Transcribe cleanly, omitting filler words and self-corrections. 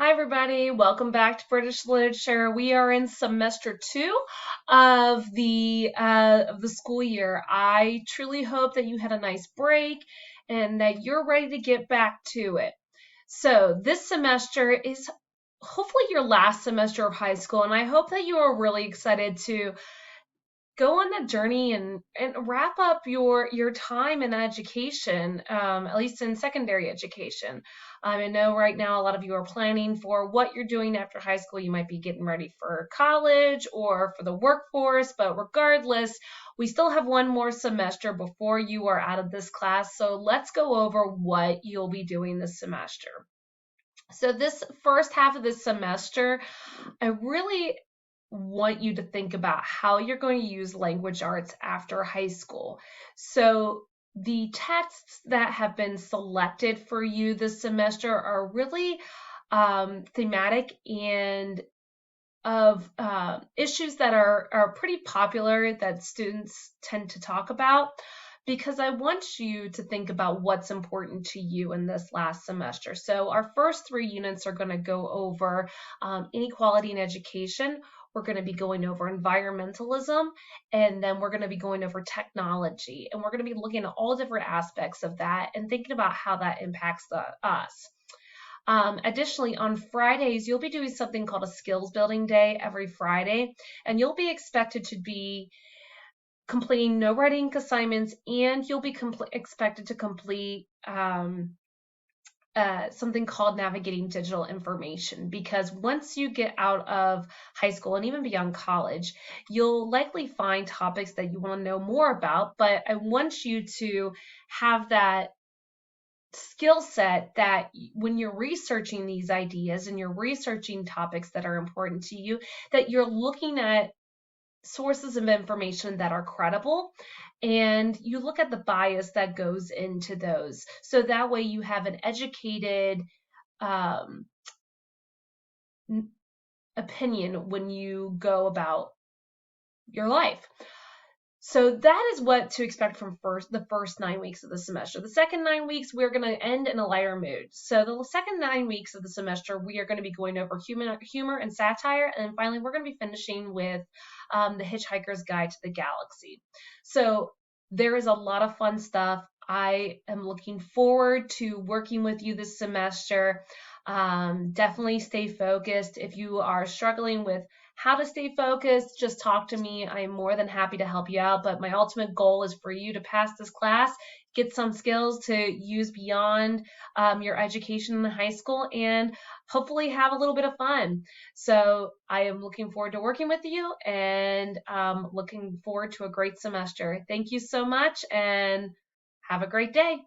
Hi, everybody. Welcome back to British Literature. We are in semester two of the school year. I truly hope that you had a nice break and that you're ready to get back to it. So this semester is hopefully your last semester of high school, and I hope that you are really excited to go on that journey and wrap up your time in education, at least in secondary education. I know right now a lot of you are planning for what you're doing after high school. You might be getting ready for college or for the workforce, but regardless, we still have one more semester before you are out of this class. So let's go over what you'll be doing this semester. So this first half of this semester, I really want you to think about how you're going to use language arts after high school. So the texts that have been selected for you this semester are really thematic and of issues that are pretty popular that students tend to talk about, because I want you to think about what's important to you in this last semester. So our first three units are going to go over inequality in education. We're going to be going over environmentalism, and then we're going to be going over technology. And we're going to be looking at all different aspects of that and thinking about how that impacts us. Additionally, on Fridays, you'll be doing something called a skills building day every Friday, and you'll be expected to be completing no writing assignments, and you'll be expected to complete something called navigating digital information, because once you get out of high school and even beyond college, you'll likely find topics that you want to know more about, but I want you to have that skill set that when you're researching these ideas and you're researching topics that are important to you, that you're looking at sources of information that are credible, and you look at the bias that goes into those. So that way you have an educated opinion when you go about your life. So that is what to expect from the first 9 weeks of the semester. The second 9 weeks, we're going to end in a lighter mood. So the second 9 weeks of the semester, we are going to be going over humor and satire. And finally, we're going to be finishing with The Hitchhiker's Guide to the Galaxy. So there is a lot of fun stuff. I am looking forward to working with you this semester. Definitely stay focused. If you are struggling with how to stay focused, just talk to me. I am more than happy to help you out. But my ultimate goal is for you to pass this class, get some skills to use beyond your education in high school, and hopefully have a little bit of fun. So I am looking forward to working with you, and looking forward to a great semester. Thank you so much, and have a great day.